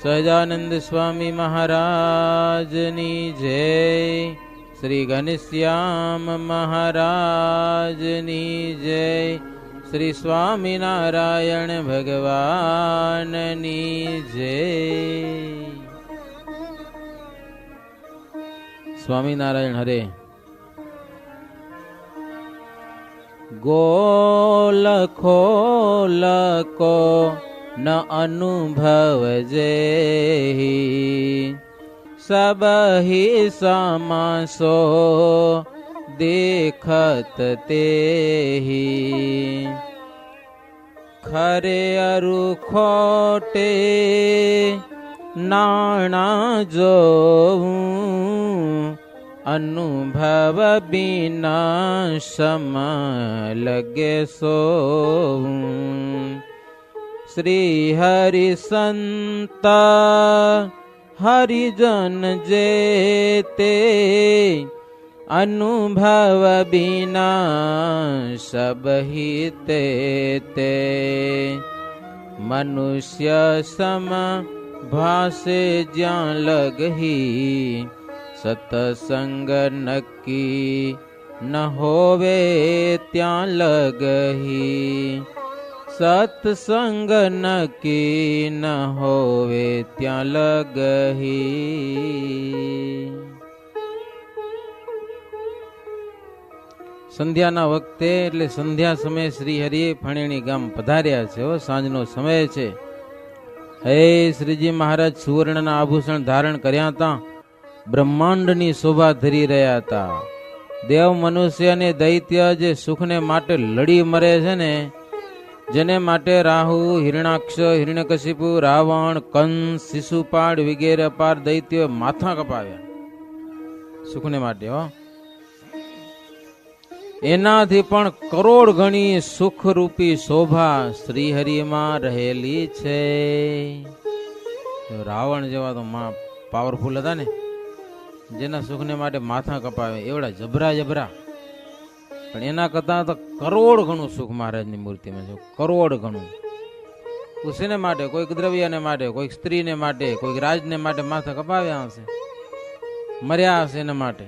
સહજાનંદ સ્વામી મહારાજની જય, શ્રી ઘનશ્યામ મહારાજની જય, શ્રી સ્વામિનારાયણ ભગવાનની જય. સ્વામિનારાયણ હરે. ગોલખો લકો ન અનુભવજે સબહી સમાસો દેખત તેહી. ખરે અરુ ખોટે નાણા જોવું અનુભવ બિના સમ લગે સોવું. શ્રી હરિ સંત હરિજન જે તે અનુભવ બિના સબહી તે. મનુષ્ય સમ ભાસે જ્યાં લગહી સતસંગ નક્કી ન હોવે ત્યાં લગહી. સત્સંગ નક્કી ન હોવે ત્યાં લગહી. સંધ્યાના વખતે એટલે સંધ્યા સમયે શ્રી હરિએ ફણેણી ગામ પધાર્યા છે. સાંજનો સમય છે. હે શ્રીજી મહારાજ સુવર્ણના આભૂષણ ધારણ કર્યા હતા, બ્રહ્માંડની શોભા ધરી રહ્યા હતા. દેવ મનુષ્ય અને દૈત્ય જે સુખને માટે લડી મરે છે ને, જેને માટે રાહુ, હિરણાક્ષ, હિરણ્યકશિપુ, રાવણ, કંસ, શિશુપાળ વગેરે અપાર દૈત્યો માથા કપાવ્યા સુખને માટે. એનાથી પણ કરોડ ગણી સુખરૂપી શોભા શ્રીહરિમાં રહેલી છે. રાવણ જેવા તો પાવરફુલ હતા ને, જેના સુખને માટે માથા કપાવે એવડા જબરા જબરા. પણ એના કરતા તો કરોડ ગણું સુખ મહારાજની મૂર્તિમાં છે. કરોડ ગણું. શેને માટે? કોઈક દ્રવ્યને માટે, કોઈક સ્ત્રીને માટે, કોઈક રાજને માટે માથા કપાવ્યા હશે, મર્યા હશે એના માટે.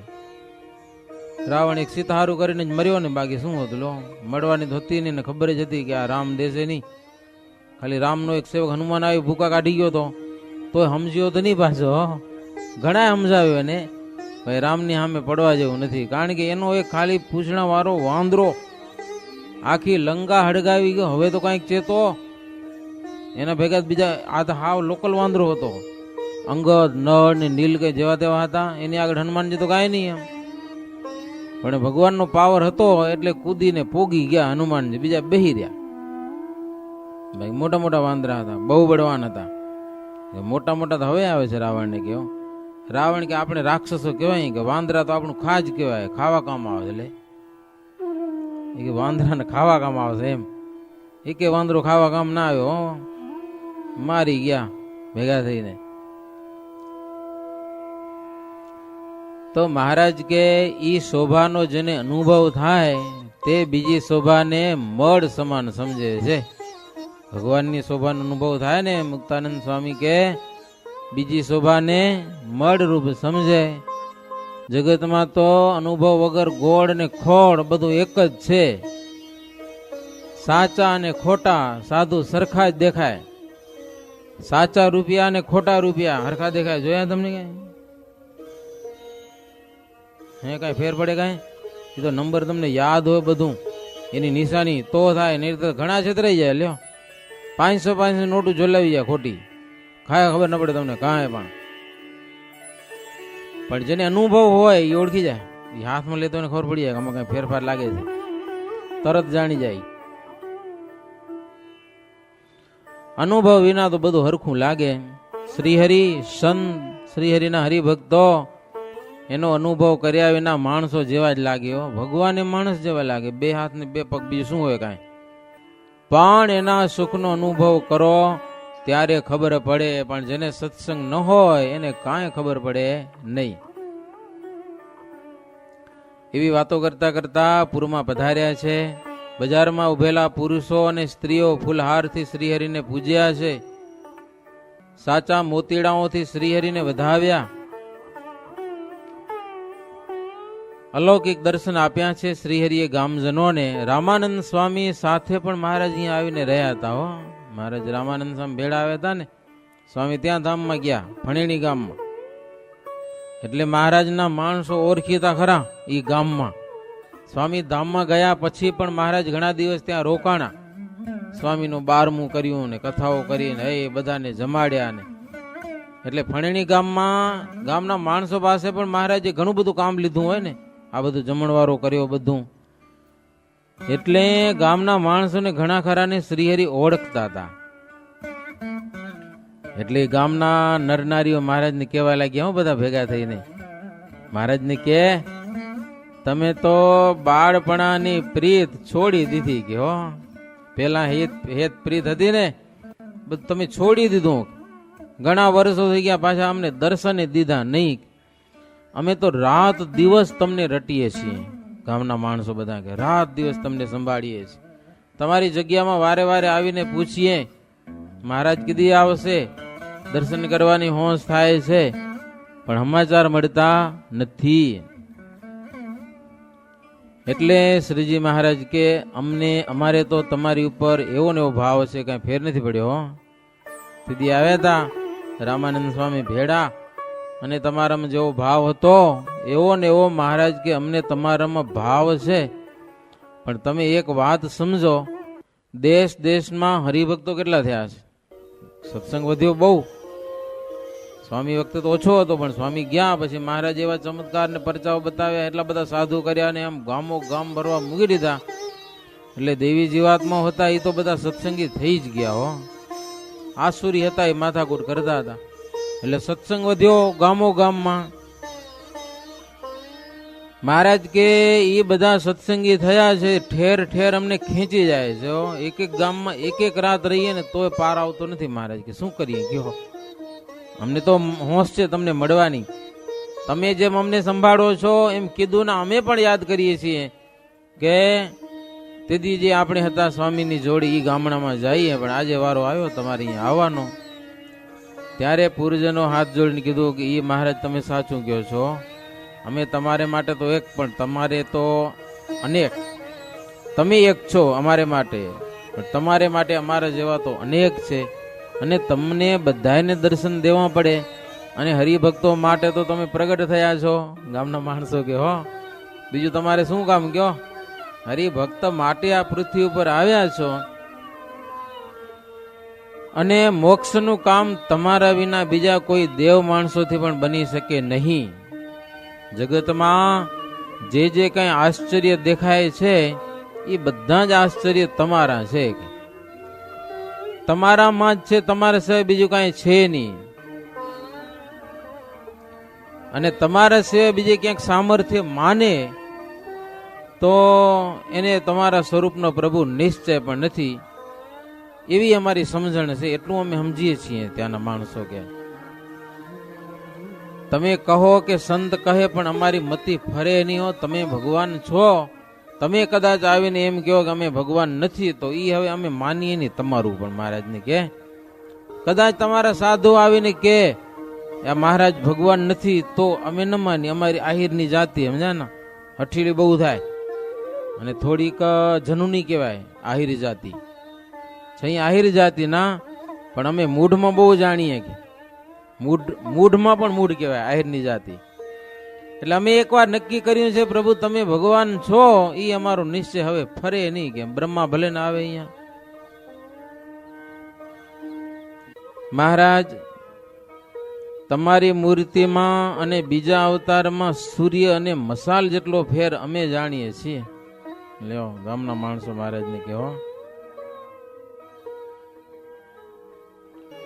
રાવણ એક સીતા હારું કરીને જ મર્યો ને, બાકી શું હતું? લો, મળવાની તો હતી નહીં ને, ખબર જ હતી કે આ રામ દેશે નહીં. ખાલી રામનો એક સેવક હનુમાન આવી ભૂકા કાઢી ગયો તો સમજ્યો તો નહીં પાછો. ઘણા સમજાવ્યો એને, ભાઈ રામની સામે પડવા જેવું નથી. કારણ કે એનો એક ખાલી પૂછણા વાળો વાંદરો આખી લંકા હડગાવી ગયો. હવે તો કંઈક ચેતો. એના ભેગા બીજા આ તો હાવ લોકલ વાંદરો હતો. અંગદ, નળ ને નીલ કે જેવા તેવા હતા. એની આગળ હનુમાનજી તો કાંઈ નહીં એમ. પણ ભગવાનનો પાવર હતો એટલે કૂદીને પોગી ગયા હનુમાનજી. બીજા બેહી રહ્યા. ભાઈ મોટા મોટા વાંદરા હતા, બહુ બળવાન હતા. મોટા મોટા તો હવે આવે છે રાવણને કહો. રાવણ કે આપણે રાક્ષસો કહેવાય કે વાંદરા તો આપણું ખાજ કહેવાય, ખાવા કામ આવે. એટલે એ કે વાંદરાને ખાવા કામ આવશે એમ. એ કે વાંદરો ખાવા કામ ના આવ્યો, મારી ગયા ભેગા થઈને. તો મહારાજ કે ઈ શોભાનો જેને અનુભવ થાય તે બીજી શોભાને મળ સમાન સમજે છે. ભગવાનની શોભાનો અનુભવ થાય ને, મુક્તાનંદ સ્વામી કે બીજી શોભાને મળરૂપ સમજે. જગતમાં તો અનુભવ વગર ગોળ ને ખોળ બધું એક જ છે. સાચા અને ખોટા સાધુ સરખા જ દેખાય. સાચા રૂપિયા અને ખોટા રૂપિયા હરખા દેખાય. જોયા તમને કઈ? હે કઈ ફેર પડે કઈ? એ તો નંબર તમને યાદ હોય બધું, એની નિશાની તો થાય. નહીં તો ઘણા છેતરાઈ જાય. લ્યો 500 નોટું જોલાવી જાય ખોટી, કાંઈ ખબર ન પડે તમને કાંઈ. પણ જેને અનુભવ હોય એ ઓળખી જાય. એ હાથમાં લેતો એને ખબર પડી જાય આમાં કઈ ફેરફાર લાગે છે, તરત જાણી જાય. અનુભવ વિના તો બધું હરખું લાગે. શ્રીહરિ સંત, શ્રીહરિના હરિભક્તો એનો અનુભવ કર્યા વિના માણસો જેવા જ લાગ્યો. ભગવાન એ માણસ જેવા લાગે, 2 હાથ ને 2 પગ, બીજું શું હોય કાંઈ. પણ એના સુખનો અનુભવ કરો ત્યારે ખબર પડે. પણ જેને સત્સંગ ન હોય એને કાંઈ ખબર પડે નહીં. એવી વાતો કરતા કરતા પૂરમાં પધાર્યા છે. બજારમાં ઉભેલા પુરુષો અને સ્ત્રીઓ ફૂલહારથી શ્રીહરિને પૂજ્યા છે. સાચા મોતીડાઓથી શ્રીહરિને વધાવ્યા, અલૌકિક દર્શન આપ્યા છે શ્રીહરિએ ગામજનોને. રામાનંદ સ્વામી સાથે પણ મહારાજ અહીંયા આવીને રહ્યા હતા. હો, મહારાજ રામાનંદ સ્વામી ભેળા આવ્યા હતા ને, સ્વામી ત્યાં ધામમાં ગયા, ભણેણી ગામમાં. એટલે મહારાજના માણસો ઓળખીતા ખરા એ ગામમાં. સ્વામી ધામમાં ગયા પછી પણ મહારાજ ઘણા દિવસ ત્યાં રોકાણા. સ્વામીનું 12મું કર્યું ને કથાઓ કરીને એ બધાને જમાડ્યા ને. એટલે ફણેણી ગામના માણસો પાસે પણ મહારાજે ઘણું બધું કામ લીધું હોય ને, આ બધું જમણવારો કર્યો બધું. એટલે ગામના માણસોને ઘણા ખરાને શ્રીહરિ ઓળખતા હતા. એટલે ગામના નરનારીઓ મહારાજને કહેવા લાગ્યા, હું બધા ભેગા થઈને મહારાજને કે તમે તો બાળપણાની પ્રીત છોડી દીધી કે હો, પેલા હેત પ્રીત હતી ને તમે છોડી દીધું. ઘણા વર્ષો થઈ ગયા, પાછા અમને દર્શને દીધા નહીં. અમે તો રાત દિવસ તમને રટીએ છીએ. ગામના માણસો બધા કે રાત દિવસ તમને સંભાળીએ છીએ. તમારી જગ્યામાં વારે વારે આવીને પૂછીએ મહારાજ કીધી આવશે, દર્શન કરવાની હોંશ થાય છે, પણ સમાચાર મળતા નથી. એટલે શ્રીજી મહારાજ કે અમારે તો તમારી ઉપર એવો ને એવો ભાવ છે, કઈ ફેર નથી પડ્યો. સીધી આવ્યા હતા રામાનંદ સ્વામી ભેડા, અને તમારામાં જેવો ભાવ હતો એવો ને એવો મહારાજ કે અમને તમારામાં ભાવ છે, પણ તમે એક વાત સમજો, દેશમાં હરિભક્તો કેટલા થયા છે, સત્સંગ વધ્યો બહુ. સ્વામી વખતે તો ઓછો હતો, પણ સ્વામી ગયા પછી મહારાજ એવા ચમત્કાર ને પરચાઓ બતાવ્યા, એટલા બધા સાધુ કર્યા ને આમ ગામો ગામ ભરવા મૂકી દીધા. એટલે દેવી જીવાત્મા હતા એ તો બધા સત્સંગી થઈ જ ગયા. હો, આસુરી હતા એ માથાકૂટ કરતા હતા. એટલે સત્સંગ વધ્યો ગામો ગામમાં. મહારાજ કે એ બધા સત્સંગી થયા છે, ઠેર ઠેર અમને ખેંચી જાય છે. એક એક ગામમાં એક એક રાત રહીએ ને તોય પાર આવતો નથી. મહારાજ કે શું કરીએ કયો, અમને તો હોશ છે તમને મળવાની. તમે જેમ અમને સંભાળો છો એમ કીધું ને અમે પણ યાદ કરીએ છીએ કે તેથી જે આપણે હતા સ્વામીની જોડી એ ગામડામાં જઈએ, પણ આજે વારો આવ્યો તમારે અહીંયા આવવાનો. ત્યારે પૂર્વજનો હાથ જોડીને કીધું કે એ મહારાજ તમે સાચું કહો છો, અમે તમારે માટે તો એક, પણ તમારે તો અનેક. તમે એક છો અમારે માટે, પણ તમારે માટે અમારા જેવા તો અનેક છે, અને તમને બધાને દર્શન દેવા પડે, અને હરિભક્તો માટે તો તમે પ્રગટ થયા છો. ગામના માણસો કે હો, બીજું તમારે શું કામ કયો, હરિભક્ત માટે આ પૃથ્વી ઉપર આવ્યા છો, અને મોક્ષનું કામ તમારા વિના બીજા કોઈ દેવ માણસોથી પણ બની શકે નહીં. જગતમાં જે કઈ આશ્ચર્ય દેખાય છે એ બધા જ આશ્ચર્ય તમારા છે, તમારામાં જ છે, તમારા સિવાય બીજું કઈ છે નહીં. અને તમારા સિવાય બીજે ક્યાંક સામર્થ્ય માને તો એને તમારા સ્વરૂપનો પ્રભુ નિશ્ચય પણ નથી. એવી અમારી સમજણ છે, એટલું અમે સમજીએ છીએ ત્યાંના માણસો. કે તમે કહો કે સંત કહે, પણ અમારી મતિ ફરે નહીં. હો, તમે ભગવાન છો, તમે કદાચ આવીને એમ કહો કે અમે ભગવાન નથી, તો એ હવે અમે માનીએ નહીં તમારું. પણ મહારાજને કે કદાચ તમારા સાધુ આવીને કે આ મહારાજ ભગવાન નથી, તો અમે ન માની. અમારી આહિરની જાતિ સમજ્યા ને, હઠીલી બહુ થાય અને થોડીક જનુની કહેવાય આહિર જાતિ છે. આહિર જાતિ ના, પણ અમે મૂઢમાં બહુ જાણીએ કે મૂઢમાં પણ મૂઢ કહેવાય આહિરની જાતિ. એટલે અમે એકવાર નક્કી કર્યું છે પ્રભુ તમે ભગવાન છો, એ અમારો નિશ્ચય હવે ફરે નહીં. કે બ્રહ્મા ભલે ના આવે અહીંયા. મહારાજ તમારી મૂર્તિમાં અને બીજા અવતારમાં સૂર્ય અને મસાલ જેટલો ફેર અમે જાણીએ છીએ. લ્યો ગામના માણસો મહારાજને કહો,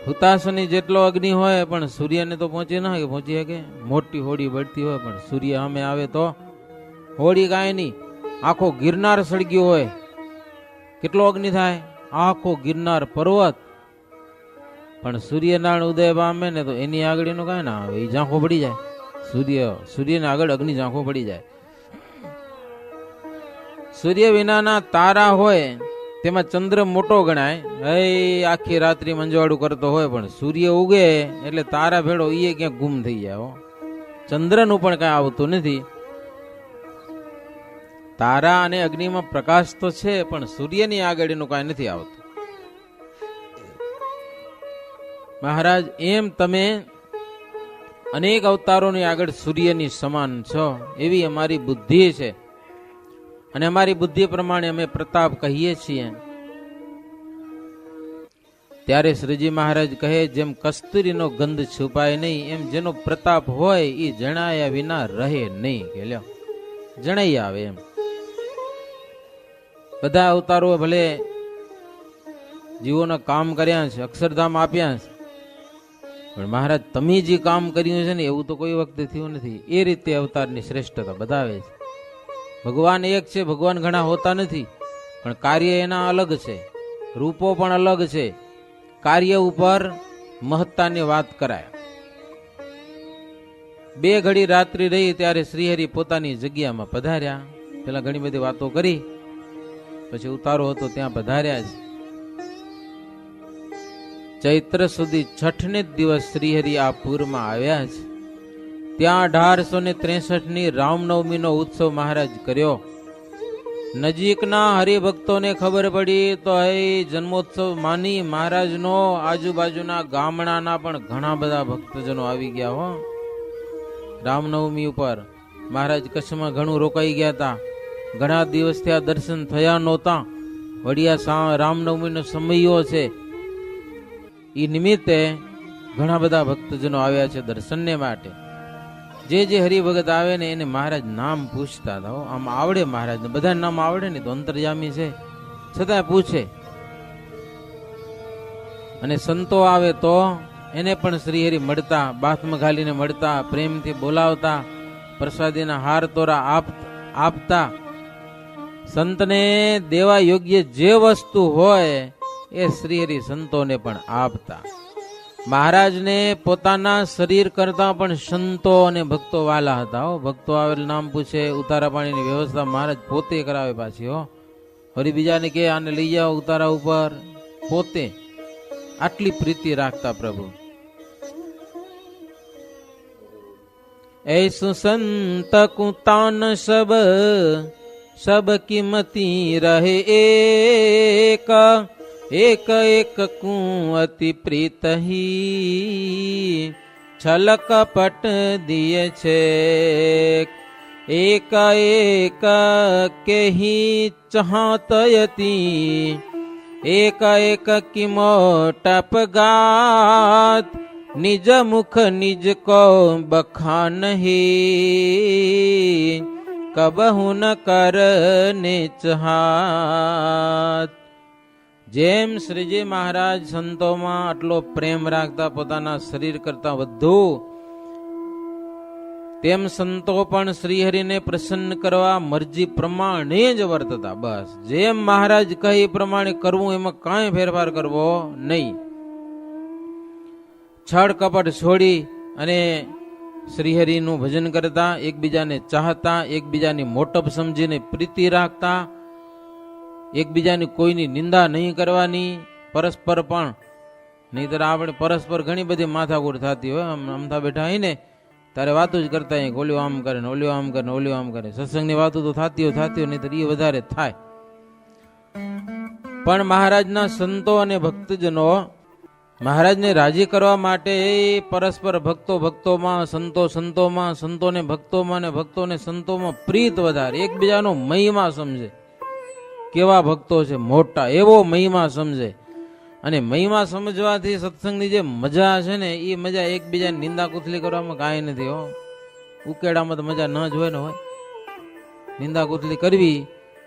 હુતાશની જેટલો અગ્નિ હોય પણ સૂર્યને તો પહોંચી ના પહોંચી શકે. મોટી હોડી બળતી હોય પણ સૂર્ય સામે આવે તો હોડી કાંઈ નહીં. આખો ગિરનાર સળગ્યો હોય, કેટલો અગ્નિ થાય, આખો ગિરનાર પર્વત, પણ સૂર્યનારાયણ ઉદય પામે ને તો એની આગળ એનું કાંઈ ના આવે, એ ઝાંખો પડી જાય. સૂર્યને આગળ અગ્નિ ઝાંખો પડી જાય. સૂર્ય વિનાના તારા હોય તેમાં ચંદ્ર મોટો ગણાય. આખી રાત્રિ મંજવાળું કરતો હોય, પણ સૂર્ય ઉગે એટલે તારા ભેળો એ ક્યાંક ગુમ થઈ જાય હો. ચંદ્રનું પણ કઈ આવતું નથી. તારા અને અગ્નિમાં પ્રકાશ તો છે, પણ સૂર્યની આગળ એનું કઈ નથી આવતું. મહારાજ, એમ તમે અનેક અવતારોની આગળ સૂર્યની સમાન છો, એવી અમારી બુદ્ધિ છે, અને અમારી બુદ્ધિ પ્રમાણે અમે પ્રતાપ કહીએ છીએ. ત્યારે શ્રીજી મહારાજ કહે, જેમ કસ્તુરીનો ગંધ છુપાય નહીં, એમ જેનો પ્રતાપ હોય એ જણાયા વિના રહે નહીં. કે લ્યો, જણાઈ આવે એમ. બધા અવતારો ભલે જીવોના કામ કર્યા છે, અક્ષરધામ આપ્યા છે, પણ મહારાજ તમે જે કામ કર્યું છે ને એવું તો કોઈ વખતે થયું નથી. એ રીતે અવતારની શ્રેષ્ઠતા બતાવે છે. ભગવાન એક છે, ભગવાન ઘણા હોતા નથી, પણ કાર્ય એના અલગ છે, રૂપો પણ અલગ છે. કાર્ય ઉપર મહત્તાની વાત કરાય. 2 ઘડી રાત્રિ રહી ત્યારે શ્રીહરિ પોતાની જગ્યામાં પધાર્યા. પેલા ઘણી બધી વાતો કરી, પછી ઉતારો હતો ત્યાં પધાર્યા છે. ચૈત્ર સુધી 6ને દિવસ શ્રીહરિ આ પૂરમાં આવ્યા છે. ત્યાં 1863ની રામનવમીનો ઉત્સવ મહારાજ કર્યો. નજીકના હરિભક્તોને ખબર પડી તો જન્મોત્સવ માની મહારાજનો આજુબાજુના ગામડાના પણ ઘણા બધા ભક્તજનો આવી ગયા હો. રામનવમી ઉપર મહારાજ કચ્છમાં ઘણું રોકાઈ ગયા હતા. ઘણા દિવસ ત્યાં દર્શન થયા નહોતા. વડિયા રામનવમીનો સમયો છે, એ નિમિત્તે ઘણા બધા ભક્તજનો આવ્યા છે દર્શનને માટે. જે જે હરિભગત આવે ને એને મહારાજ નામ પૂછતા હતા. આમ આવડે મહારાજને, બધા નામ આવડે ને તો અંતર્યામી છે છતાં પૂછે. અને સંતો આવે તો એને પણ શ્રીહરિ મળતા, બાથમાં ઘાલીને મળતા, પ્રેમથી બોલાવતા, પ્રસાદીના હાર તોરા આપતા. સંતને દેવા યોગ્ય જે વસ્તુ હોય એ શ્રીહરિ સંતોને પણ આપતા. મહારાજને પોતાના શરીર કરતા પણ સંતો અને ભક્તો વાલા હતા. ભક્તો આવેલ નામ પૂછે, ઉતારા પાણીની વ્યવસ્થા મહારાજ પોતે કરાવે પાછી હો. ફરી બીજાને કે આને લઈ જાઓ ઉતારા ઉપર, પોતે આટલી પ્રીતિ રાખતા પ્રભુ. ऐसु संत कुतान सब किमती रहे एक, एक एक कु अति प्रीत ही छल कपट दिए छे, एक एक के ही चाहतयती, एक एक किमो टपगात, निज मुख निज को बखान ही, कबहु न करने चाहत. જેમ શ્રીજી મહારાજ સંતોમાં આટલો પ્રેમ રાખતા, પોતાના શરીર કરતા વધુ, તેમ સંતો પણ શ્રીહરિને પ્રસન્ન કરવા મરજી પ્રમાણે જ વર્તતા. બસ જેમ મહારાજ કહે એ પ્રમાણે કરવું, એમાં કાંઈ ફેરફાર કરવો નહીં. છળ કપટ છોડી અને શ્રીહરિનું ભજન કરતા, એકબીજાને ચાહતા, એકબીજાની મોટપ સમજીને પ્રીતિ રાખતા, એકબીજાની કોઈની નિંદા નહીં કરવાની, પરસ્પર પણ. નહીતર આપણે પરસ્પર ઘણી બધી માથાકૂટ થતી હોય. અમથા બેઠા હોય ને તારે વાતો જ કરતા હોય, ઓલ્યો આમ કરે ને ઓલ્યો આમ કરે ને ઓલ્યો આમ કરે. સત્સંગની વાતો તો થતી હોય, નહીતર એ વધારે થાય. પણ મહારાજના સંતો અને ભક્તજનો મહારાજને રાજી કરવા માટે પરસ્પર ભક્તો ભક્તોમાં, સંતો સંતોમાં, સંતોને ભક્તોમાં ને ભક્તોને સંતોમાં પ્રીત વધારે, એકબીજાનો મહિમા સમજે. કેવા ભક્તો છે મોટા, એવો મહિમા સમજે. અને મહિમા સમજવાથી સત્સંગની જે મજા છે ને એ મજા એકબીજાની નિંદા કુથલી કરવામાં કાંઈ નથી હો. ઉકેડામાં તો મજા ન જ હોય ને હોય. નિંદા કુથલી કરવી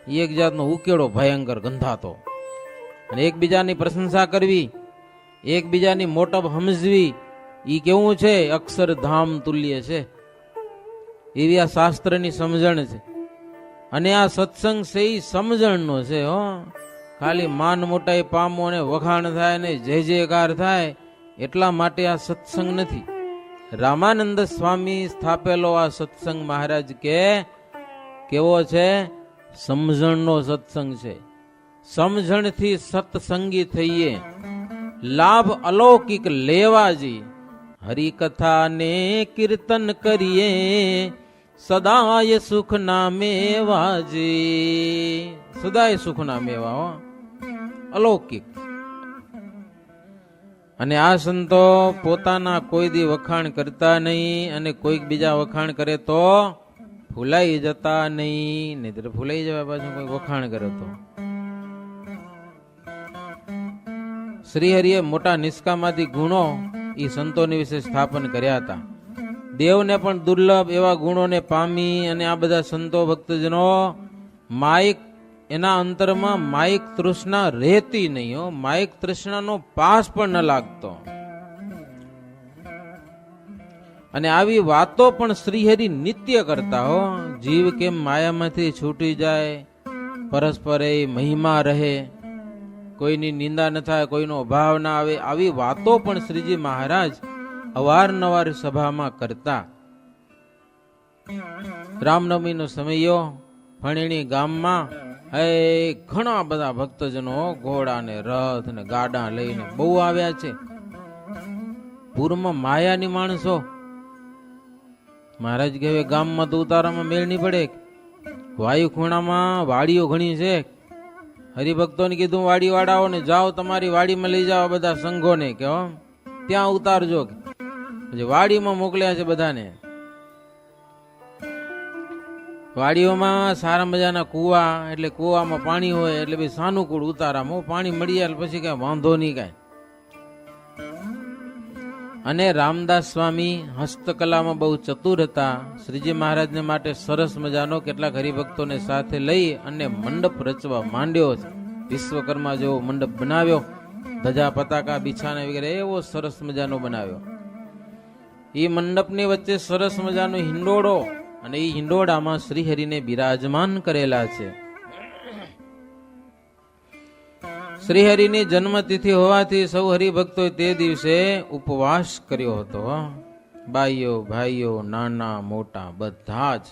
એ એક જાતનો ઉકેડો ભયંકર ગંધાતો. અને એકબીજાની પ્રશંસા કરવી, એકબીજાની મોટપ સમજવી, એ કેવું છે, અક્ષરધામ તુલ્ય છે. એવી આ શાસ્ત્રની સમજણ છે. અને આ સત્સંગ છે એ સમજણનો છે હો. ખાલી માન મોટાઈ પામો ને વખાણ થાય ને જય જયકાર થાય એટલા માટે આ સત્સંગ નથી. રામાનંદ સ્વામી સ્થાપેલો આ સત્સંગ મહારાજ કે કેવો છે, સમજણનો સત્સંગ છે. સમજણથી સત્સંગી થઈએ, લાભ અલૌકિક લેવાજી, હરિકથા ને કીર્તન કરીએ, સદાય સુખ ના મેવાજી, સદાય સુખ ના મેવા હો, અલૌકિક. અને આ સંતો પોતાના કોઈ દી વખાણ કરતા નહીં, અને કોઈક બીજા વખાણ કરે તો ફૂલાઈ જતા નહીં, નહીતર ફૂલાઈ જવા પાછું કોઈ વખાણ કરે તો. શ્રીહરિએ મોટા નિષ્કામાદી ગુણો એ સંતોની વિશે સ્થાપન કર્યા હતા. દેવને પણ દુર્લભ એવા ગુણોને પામી, અને આ બધા સંતો ભક્તજનો માયિક, એના અંતરમાં માયિક તૃષ્ણા રહેતી નહીં હો, માયિક તૃષ્ણાનો પાસ પણ ન લાગતો. અને આવી વાતો પણ શ્રીહરિ નિત્ય કરતા હો. જીવ કેમ માયામાંથી છૂટી જાય, પરસ્પર એ મહિમા રહે, કોઈની નિંદા ન થાય, કોઈનો અભાવ ના આવે, આવી વાતો પણ શ્રીજી મહારાજ અવારનવાર સભામાં કરતા. રામનવમીનો સમયો ફણેણી ગામમાં ઘણા બધા ભક્તજનો ઘોડા ને રથ ને ગાડા લઈને બહુ આવ્યા છે. પૂરમાં માયાની માણસો. મહારાજ કહેવે ગામમાં તો ઉતારામાં મેળ નહીં પડે. વાયુ ખૂણામાં વાડીઓ ઘણી છે. હરિભક્તોને કીધું વાડી વાળાઓ ને જાઓ, તમારી વાડીમાં લઈ જાઓ બધા સંઘોને, કે ત્યાં ઉતારજો. પછી વાડીમાં મોકલ્યા છે બધાને. વાડીઓમાં સારા મજાના કુવા, એટલે કુવામાં પાણી હોય, એટલે ભાઈ સાનુકૂળ ઉતારામાં પાણી મળી જાય પછી કઈ વાંધો નહીં કાંઈ. અને રામદાસ સ્વામી હસ્તકલામાં બહુ ચતુર હતા. શ્રીજી મહારાજને માટે સરસ મજાનો કેટલાક હરિભક્તોને સાથે લઈ અને મંડપ રચવા માંડ્યો. વિશ્વકર્મા જેવો મંડપ બનાવ્યો, ધજા પતાકા બિછાના વગેરે એવો સરસ મજાનો બનાવ્યો. એ મંડપની વચ્ચે સરસ મજાનો હિંડોળો, અને એ હિંડોળામાં શ્રીહરિને બિરાજમાન કરેલા છે. શ્રીહરિની જન્મતિથિ હોવાથી સૌ હરિભક્તો તે દિવસે ઉપવાસ કર્યો હતો. બાઈઓ ભાઈઓ નાના મોટા બધા જ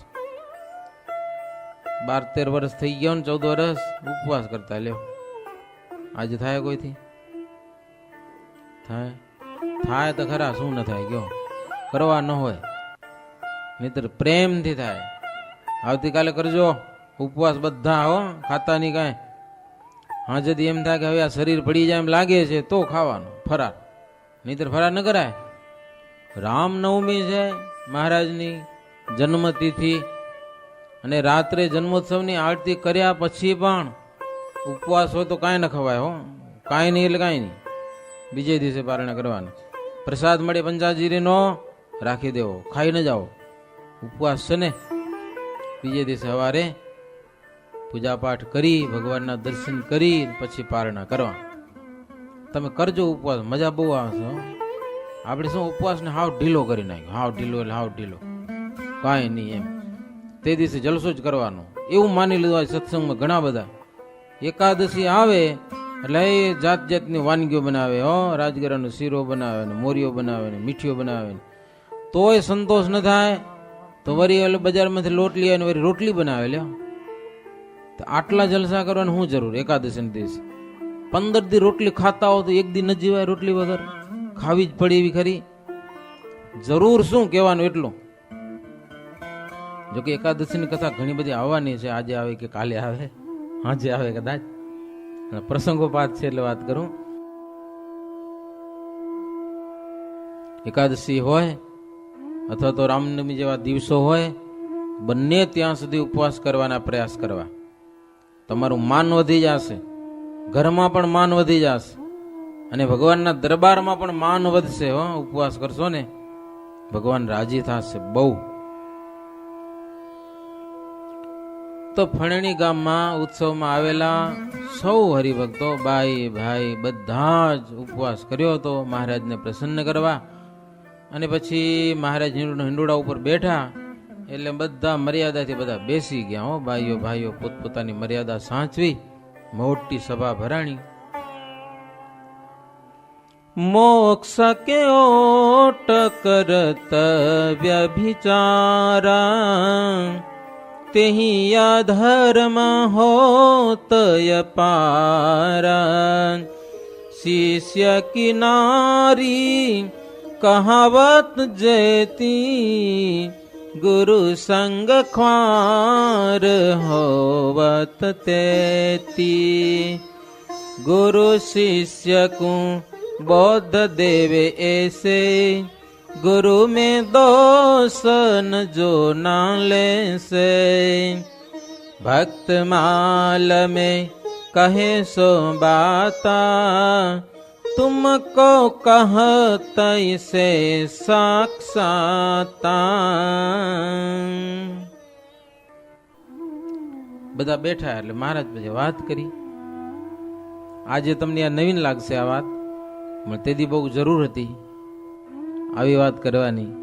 12-13 વર્ષ થઈ ગયો ને 14 વર્ષ ઉપવાસ કરતા. લ્યો આજે થાય કોઈથી? થાય તો ખરા, શું ન થાય કયો? કરવા ન હોય, નહીતર પ્રેમથી થાય. આવતીકાલે કરજો ઉપવાસ બધા હો, ખાતા નહીં કાંઈ. હા જદી એમ થાય કે હવે આ શરીર પડી જાય એમ લાગે છે તો ખાવાનું ફરાર, નહીતર ફરાર ન કરાય. રામનવમી છે મહારાજની જન્મતિથિ, અને રાત્રે જન્મોત્સવની આરતી કર્યા પછી પણ ઉપવાસ હોય તો કાંઈ ન ખવાય હો, કાંઈ નહીં એટલે કાંઈ નહીં. બીજે દિવસે પારણા કરવાનું. પ્રસાદ મળે પંચાજીરીનો રાખી દેવો, ખાઈ ન જાઓ. ઉપવાસ છે ને, બીજે દિવસે સવારે પૂજાપાઠ કરી ભગવાનના દર્શન કરી પછી પારણા કરવા. તમે કરજો ઉપવાસ, મજા બહુ આવશે. આપણે શું ઉપવાસને હાવ ઢીલો કરી નાખ્યો, હાવ ઢીલો એટલે હાવ ઢીલો, કાંઈ નહીં એમ. તે દિવસે જલસો જ કરવાનો એવું માની લીધું. સત્સંગમાં ઘણા બધા એકાદશી આવે એટલે એ જાત જાતની વાનગીઓ બનાવે હો, રાજગરાનો શીરો બનાવે ને મોરીઓ બનાવે ને મીઠીઓ બનાવે ને, તોય સંતોષ ન થાય તો વળી એટલે બજારમાંથી લોટ લઈ આવે વળી રોટલી બનાવે. લ્યો તો આટલા જલસા કરવાની શું જરૂર? એકાદશી દિવસે 15 દી રોટલી ખાતા હો તો એક દી ન જીવાય રોટલી વગર, ખાવી જ પડે એવી ખરી. જરૂર શું કહેવાનું એટલું. જોકે એકાદશીની કથા ઘણી બધી આવવાની છે, આજે આવે કે કાલે આવે, આજે આવે કદાચ, પ્રસંગોપાત છે એટલે વાત કરું. એકાદશી હોય અથવા તો રામનવમી જેવા દિવસો હોય, બંને ત્યાં સુધી ઉપવાસ કરવાના પ્રયાસ કરવા. તમારું માન વધી જશે, ઘરમાં પણ માન વધી જશે, અને ભગવાનના દરબારમાં પણ માન વધશે. હો ઉપવાસ કરશો ને ભગવાન રાજી થશે બહુ. તો ફણેણી ગામમાં ઉત્સવમાં આવેલા સૌ હરિભક્તો બાઈ ભાઈ બધા જ ઉપવાસ કર્યો હતો મહારાજને પ્રસન્ન કરવા. અને પછી મહારાજ હિંડોળા ઉપર બેઠા એટલે બધા મર્યાદાથી બધા બેસી ગયા. હો ભાઈઓ ભાઈઓ પોતપોતાની મર્યાદા સાચવી મોટી સભા ભરાણી. મોક્ષ કે ઓટ કરત વ્યભિચારા तेहि अधर्म होत अपारा। शिष्य की नारी कहावत जेती, गुरु संग ख्वार होवत तेती। गुरु शिष्य को बोध देवे ऐसे, गुरु में दोष न जो ना ले से। भक्त माल में कहे सो बाता, तुमको कहत से साक्षाता। બધા બેઠા એટલે મહારાજ પછી વાત કરી. આજે તમને આ નવીન લાગશે આ વાત, પણ તેથી બહુ જરૂર હતી આવી વાત કરવાની.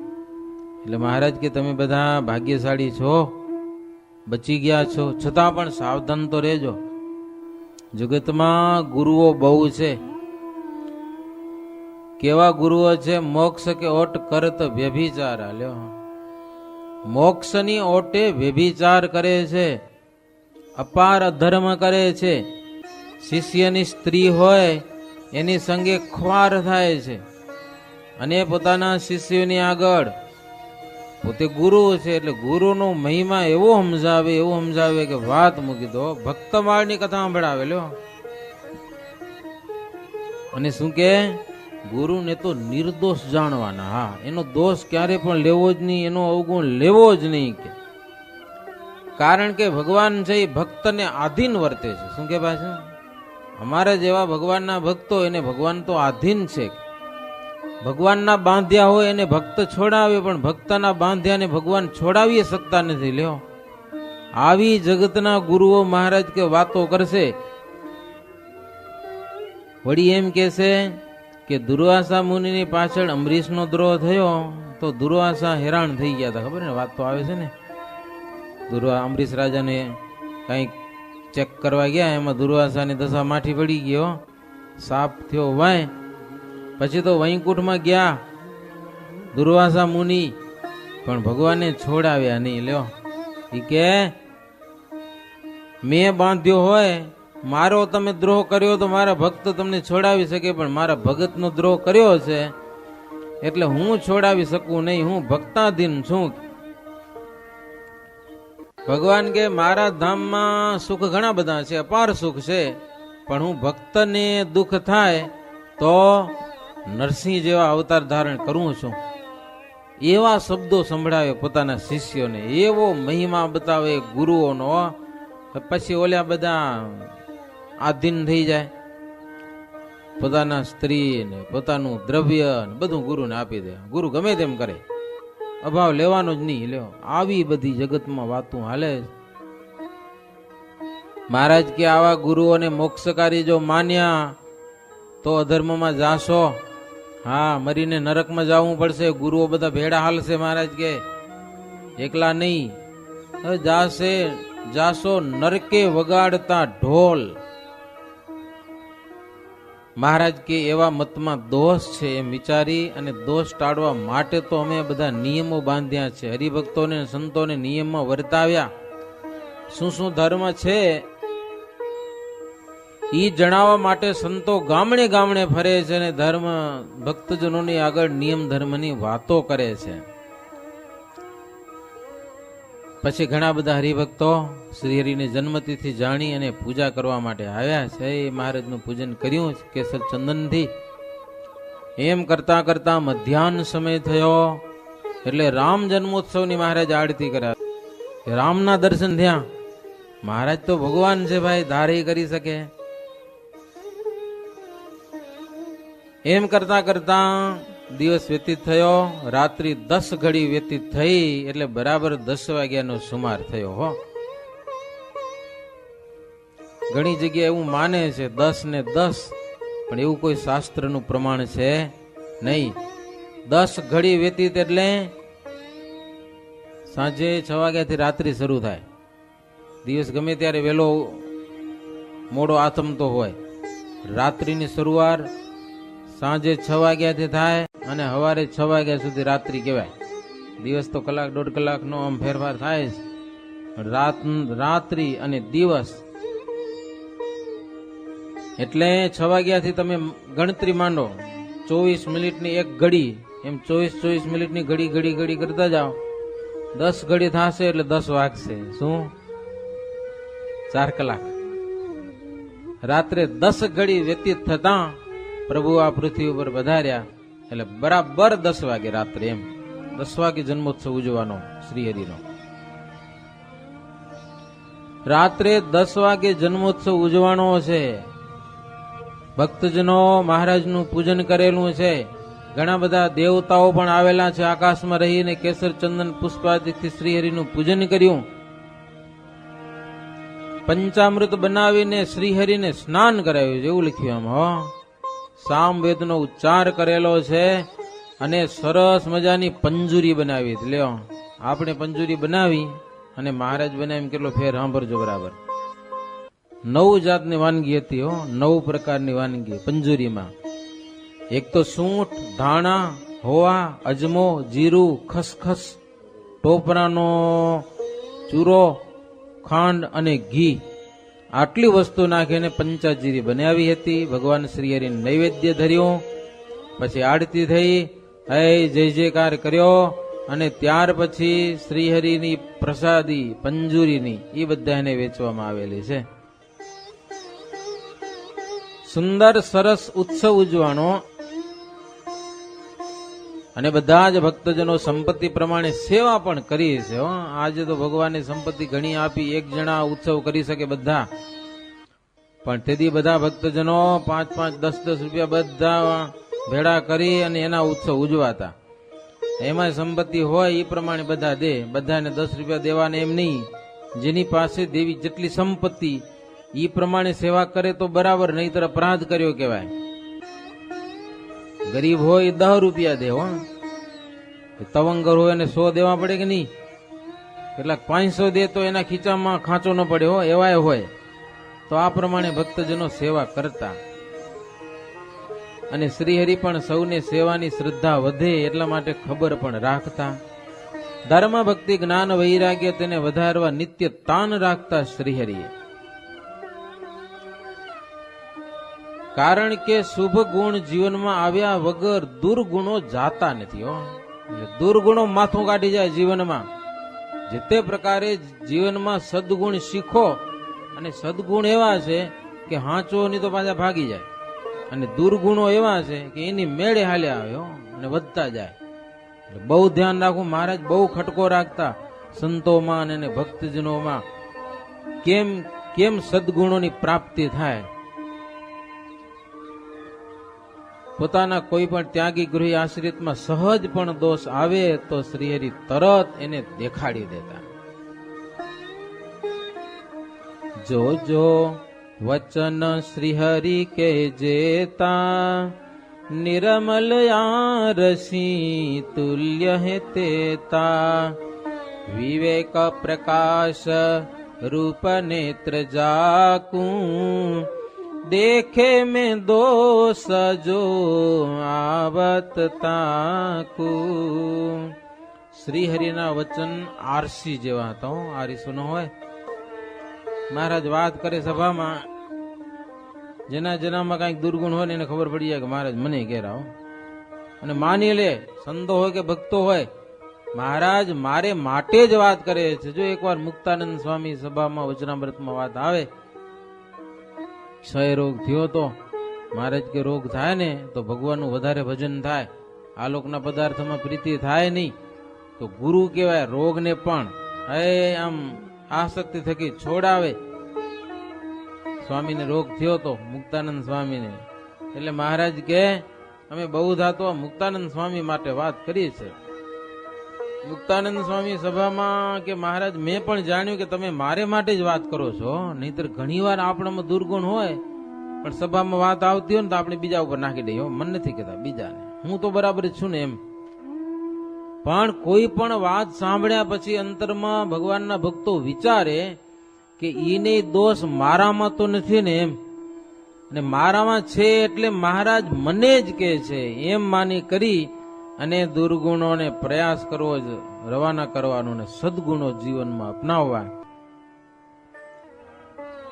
એટલે મહારાજ કે તમે બધા ભાગ્યશાળી છો, બચી ગયા છો, છતાં પણ સાવધાન તો રહેજો. જગતમાં ગુરુઓ બહુ છે. કેવા ગુરુઓ છે? મોક્ષ કે ઓટ કરત વ્યભિચાર. હાલ્યો, મોક્ષની ઓટે વ્યભિચાર કરે છે, અપાર અધર્મ કરે છે. શિષ્યની સ્ત્રી હોય એની સંગે ખ્વાર થાય છે, અને પોતાના શિષ્યોની આગળ પોતે ગુરુ છે એટલે ગુરુનો મહિમા એવો સમજાવે કે વાત મૂકી દો. ભક્તમાળની કથા સાંભળાવે લ્યો. અને શું કે ગુરુને તો નિર્દોષ જાણવાના. હા, એનો દોષ ક્યારે પણ લેવો જ નહીં, એનો અવગુણ લેવો જ નહીં. કે કારણ કે ભગવાન છે એ ભક્તને આધીન વર્તે છે. શું કે પાછું અમારા જેવા ભગવાનના ભક્તો, એને ભગવાન તો આધીન છે. ભગવાનના બાંધ્યા હોય એને ભક્ત છોડાવે, પણ ભક્તના બાંધ્યાને ભગવાન છોડાવી શકતા નથી. લ્યો, આવી જગતના ગુરુઓ મહારાજ કે વાતો કરશે. વળી એમ કહેશે કે દુર્વાસા મુનિની પાછળ અમરીશનો દ્રોહ થયો તો દુર્વાસા હેરાન થઈ ગયા હતા. ખબર ને વાત તો આવે છે ને. અમરીશ રાજાને કંઈક ચેક કરવા ગયા, એમાં દુર્વાસાની દશા માઠી પડી ગયો, સાપ થયો વાય. પછી તો વૈકુંઠમાં ગયા દુર્વાસા મુનિ, પણ ભગવાને છોડાવ્યા નહીં. લ્યો, એ કે મેં બાંધ્યો હોય, મારો તમે દ્રોહ કર્યો તો મારા ભક્ત તમને છોડાવી શકે, પણ મારા ભગતનો દ્રોહ કર્યો છે એટલે હું છોડાવી શકું નહીં, હું ભક્તાધીન છું. ભગવાન કે મારા ધામમાં સુખ ઘણા બધા છે, અપાર સુખ છે, પણ હું ભક્તને દુઃખ થાય તો નરસિંહ જેવા અવતાર ધારણ કરું છું. એવા શબ્દો સંભળાવે પોતાના શિષ્યોને, એવો મહિમા બતાવે ગુરુઓનો. પછી ઓલા બધા આધીન થઈ જાય, પોતાના સ્ત્રી ને પોતાનું દ્રવ્ય ને બધું ગુરુને આપી દે. ગુરુ ગમે તેમ કરે, અભાવ લેવાનો જ નહીં. લ્યો, આવી બધી જગતમાં વાતું હાલે. મહારાજ કે આવા ગુરુઓને મોક્ષકારી જો માન્યા તો અધર્મમાં જાશો. હા, મરીને નરકમાં જવું પડશે. ગુરુઓ બધા ભેડા હાલશે. મહારાજ કે એકલા નહીં, જાશો નરકે વગાડતા ઢોલ. મહારાજ કે એવા મતમાં દોષ છે એમ વિચારી અને દોષ ટાળવા માટે તો અમે બધા નિયમો બાંધ્યા છે. હરિભક્તોને સંતોને નિયમમાં વર્તાવ્યા. શું શું ધર્મ છે એ જણાવવા માટે સંતો ગામડે ગામડે ફરે છે અને ધર્મ ભક્તજનોની આગળ નિયમ ધર્મની વાતો કરે છે. પછી ઘણા બધા હરિભક્તો શ્રીહરિની જન્મતિથિ જાણી અને પૂજા કરવા માટે આવ્યા છે. એ મહારાજનું પૂજન કર્યું કેસર ચંદનથી. એમ કરતા કરતા મધ્યાહન સમય થયો એટલે રામ જન્મોત્સવની મહારાજ આરતી કર્યા. રામના દર્શન થયા. મહારાજ તો ભગવાન છે ભાઈ, ધારે કરી શકે. એમ કરતા કરતા દિવસ વ્યતીત થયો. રાત્રિ 10 ઘડી વ્યતીત થઈ એટલે બરાબર 10 વાગ્યાનો સુમાર થયો. હો, ઘણી જગ્યાએ એવું માને છે 10 ને 10, પણ એવું કોઈ શાસ્ત્રનું પ્રમાણ છે નહીં. 10 ઘડી વ્યતીત એટલે સાંજે 6 વાગ્યાથી રાત્રિ શરૂ થાય. દિવસ ગમે ત્યારે વહેલો મોડો આથમતો હોય. રાત્રિની શરૂઆત સાંજે 6 વાગ્યાથી થાય અને સવારે 6 વાગ્યા સુધી રાત્રિ કહેવાય. દિવસ તો કલાક 1.5 કલાકનો આમ ફેરફાર થાય છે. રાત્રિ અને દિવસ એટલે 6 વાગ્યાથી તમે ગણતરી માંડો, 24 મિનિટની એક ઘડી, એમ 24 મિનિટની ઘડી કરતા જાઓ, 10 ઘડી થશે એટલે 10 વાગશે. શું? 4 કલાક. રાત્રે 10 ઘડી વ્યતીત થતા પ્રભુ આ પૃથ્વી ઉપર પધાર્યા એટલે બરાબર 10 વાગે રાત્રે, એમ 10 વાગે જન્મોત્સવ ઉજવવાનો શ્રીહરિનો. રાત્રે 10 વાગે જન્મોત્સવ ઉજવવાનો છે. ભક્તજનો મહારાજનું પૂજન કરેલું છે. ઘણા બધા દેવતાઓ પણ આવેલા છે, આકાશમાં રહીને કેસર ચંદન પુષ્પાદિથી શ્રીહરિનું પૂજન કર્યું. પંચામૃત બનાવીને શ્રીહરિને સ્નાન કરાવ્યું છે, એવું લખ્યું આમાં. સામવેદનો ઉચ્ચાર કરેલો છે અને સરસ મજાની પંજુરી બનાવી. લ્યો, આપણે પંજુરી બનાવી અને મહારાજ બનાવી, કેટલો ફેર સાંભળજો બરાબર. 9 જાતની વાનગી હતી, 9 પ્રકારની વાનગી પંજુરીમાં. એક તો સૂંઠ, ધાણા, હોવા, અજમો, જીરું, ખસખસ, ટોપરાનો ચૂરો, ખાંડ અને ઘી, આટલી વસ્તુ નાખીને પંચાજીરી બનાવી હતી. ભગવાન શ્રીહરિને નૈવેદ્ય ધર્યું, પછી આરતી થઈ, હે જય જયકાર કર્યો અને ત્યાર પછી શ્રીહરિની પ્રસાદી પંજુરીની એ બધાને વેચવામાં આવેલી છે. સુંદર સરસ ઉત્સવ ઉજવાનો અને બધા જ ભક્તજનો સંપત્તિ પ્રમાણે સેવા પણ કરી છે. આજે તો ભગવાનની સંપત્તિ ઘણી આપી, એક જણા ઉત્સવ કરી શકે બધા, પણ તેથી બધા ભક્તજનો 5-5, 10-10 રૂપિયા બધા ભેળા કરી અને એના ઉત્સવ ઉજવાતા. એમાં સંપત્તિ હોય એ પ્રમાણે બધા દે, બધાને 10 રૂપિયા દેવાને એમ નહીં. જેની પાસે દેવી જેટલી સંપત્તિ એ પ્રમાણે સેવા કરે તો બરાબર, નહીતર અપરાધ કર્યો કહેવાય. ગરીબ હોય 10 રૂપિયા દે, તવંગર હોય એને 100 દેવા પડે કે નહીં? કેટલાક 500 દે તો એના ખીચામાં ખાંચો ન પડે, એવાય હોય. તો આ પ્રમાણે ભક્તજનો સેવા કરતા અને શ્રીહરિ પણ સૌને સેવાની શ્રદ્ધા વધે એટલા માટે ખબર પણ રાખતા. ધર્મ, ભક્તિ, જ્ઞાન, વૈરાગ્ય તેને વધારવા નિત્ય તાન રાખતા શ્રીહરિએ. કારણ કે શુભ ગુણ જીવનમાં આવ્યા વગર દુર્ગુણો જાતા નથી. દુર્ગુણો માથું કાઢી જાય જીવનમાં. જે તે પ્રકારે જીવનમાં સદગુણ શીખો, અને સદગુણ એવા છે કે હાંચો ની તો પાછા ભાગી જાય, અને દુર્ગુણો એવા છે કે એની મેળે હાલ્યા આવ્યો અને વધતા જાય. બહુ ધ્યાન રાખવું. મહારાજ બહુ ખટકો રાખતા સંતોમાં અને ભક્તજનોમાં, કેમ કેમ સદગુણોની પ્રાપ્તિ થાય. પોતાના કોઈ પણ ત્યાગી ગૃહી આશ્રિતમાં સહજ પણ દોષ આવે તો શ્રીહરિ તરત એને દેખાડી દેતા. જો જો વચન શ્રીહરિ કે જેતા, નિરમલ યારસી તુલ્ય હે તેતા. વિવેક પ્રકાશ રૂપ નેત્ર જાકું, દેખે મેં દોષ જો આવત તાકુ. શ્રીહરિના વચન આરસી જેવા હતા. આરીસો ન હોય. મહારાજ વાત કરે સભામાં, જેના જેનામાં કઈક દુર્ગુણ હોય ને એને ખબર પડી જાય કે મહારાજ મને ઘેરા, અને માની લે. સંતો હોય કે ભક્તો હોય, મહારાજ મારે માટે જ વાત કરે છે. જો એકવાર મુક્તાનંદ સ્વામી સભામાં વચનામૃતમાં વાત આવે, ક્ષય રોગ થયો તો મહારાજ કે રોગ થાય ને તો ભગવાનનું વધારે ભજન થાય, આ લોકના પદાર્થમાં પ્રીતિ થાય નહીં, તો ગુરુ કહેવાય રોગને પણ આમ આસક્તિ થકી છોડાવે. સ્વામીને રોગ થયો તો મુક્તાનંદ સ્વામીને, એટલે મહારાજ કે અમે બહુ ધાતો મુક્તાનંદ સ્વામી માટે વાત કરી છે. મુક્તાનંદ સ્વામી સભામાં કે મહારાજ મેં પણ જાણ્યું કે તમે મારે માટે જ વાત કરો છો, નહીતર ઘણી વાર આપણામાં દુર્ગુણ હોય પણ સભામાં વાત આવતી હોય ને તો આપણે બીજા ઉપર નાખી દઈએ. મન નથી કહેતા બીજાને, હું તો બરાબર જ છું ને એમ. પણ કોઈ પણ વાત સાંભળ્યા પછી અંતરમાં ભગવાનના ભક્તો વિચારે કે ઈને દોષ મારામાં તો નથી ને એમ, અને મારામાં છે એટલે મહારાજ મને જ કહે છે એમ માની કરી અને દુર્ગુણોને પ્રયાસ કરવો જ રવાના કરવાનો ને સદગુણો જીવનમાં અપનાવવા.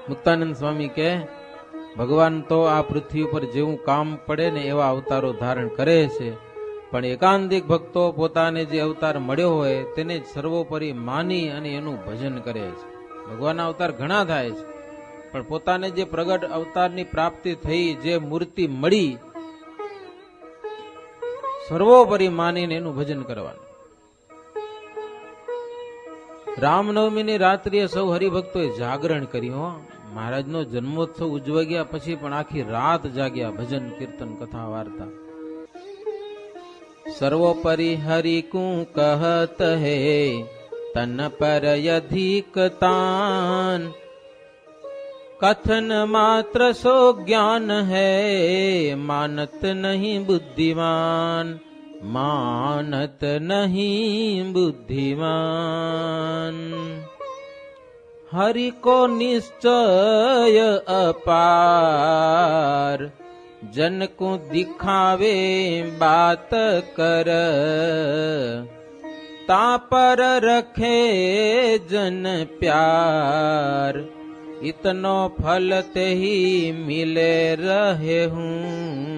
મુક્તાનંદ સ્વામી કે ભગવાન તો આ પૃથ્વી ઉપર જેવું કામ પડે ને એવા અવતારો ધારણ કરે છે, પણ એકાંતિક ભક્તો પોતાને જે અવતાર મળ્યો હોય તેને જ સર્વોપરી માની અને એનું ભજન કરે છે. ભગવાનના અવતાર ઘણા થાય છે, પણ પોતાને જે પ્રગટ અવતારની પ્રાપ્તિ થઈ, જે મૂર્તિ મળી, સર્વોપરી માનીને એનું ભજન કરવાનું. રામનવમીની રાત્રિએ સૌ હરિભક્તોએ જાગરણ કર્યું. મહારાજનો જન્મોત્સવ ઉજવાઈ ગયા પછી પણ આખી રાત જાગ્યા, ભજન કીર્તન કથા વાર્તા. સર્વોપરી હરિ કું કહત હે તન પર અધિક તાન, કથન માત્ર સો જ્ઞાન હૈ માનત નહીં બુદ્ધિમાન, માનત નહીં બુદ્ધિમાન. હરિ કો નિશ્ચય અપાર, જન को दिखावे बात कर, ता पर रखे जन प्यार, इतनो फल ते ही मिले रहे हूँ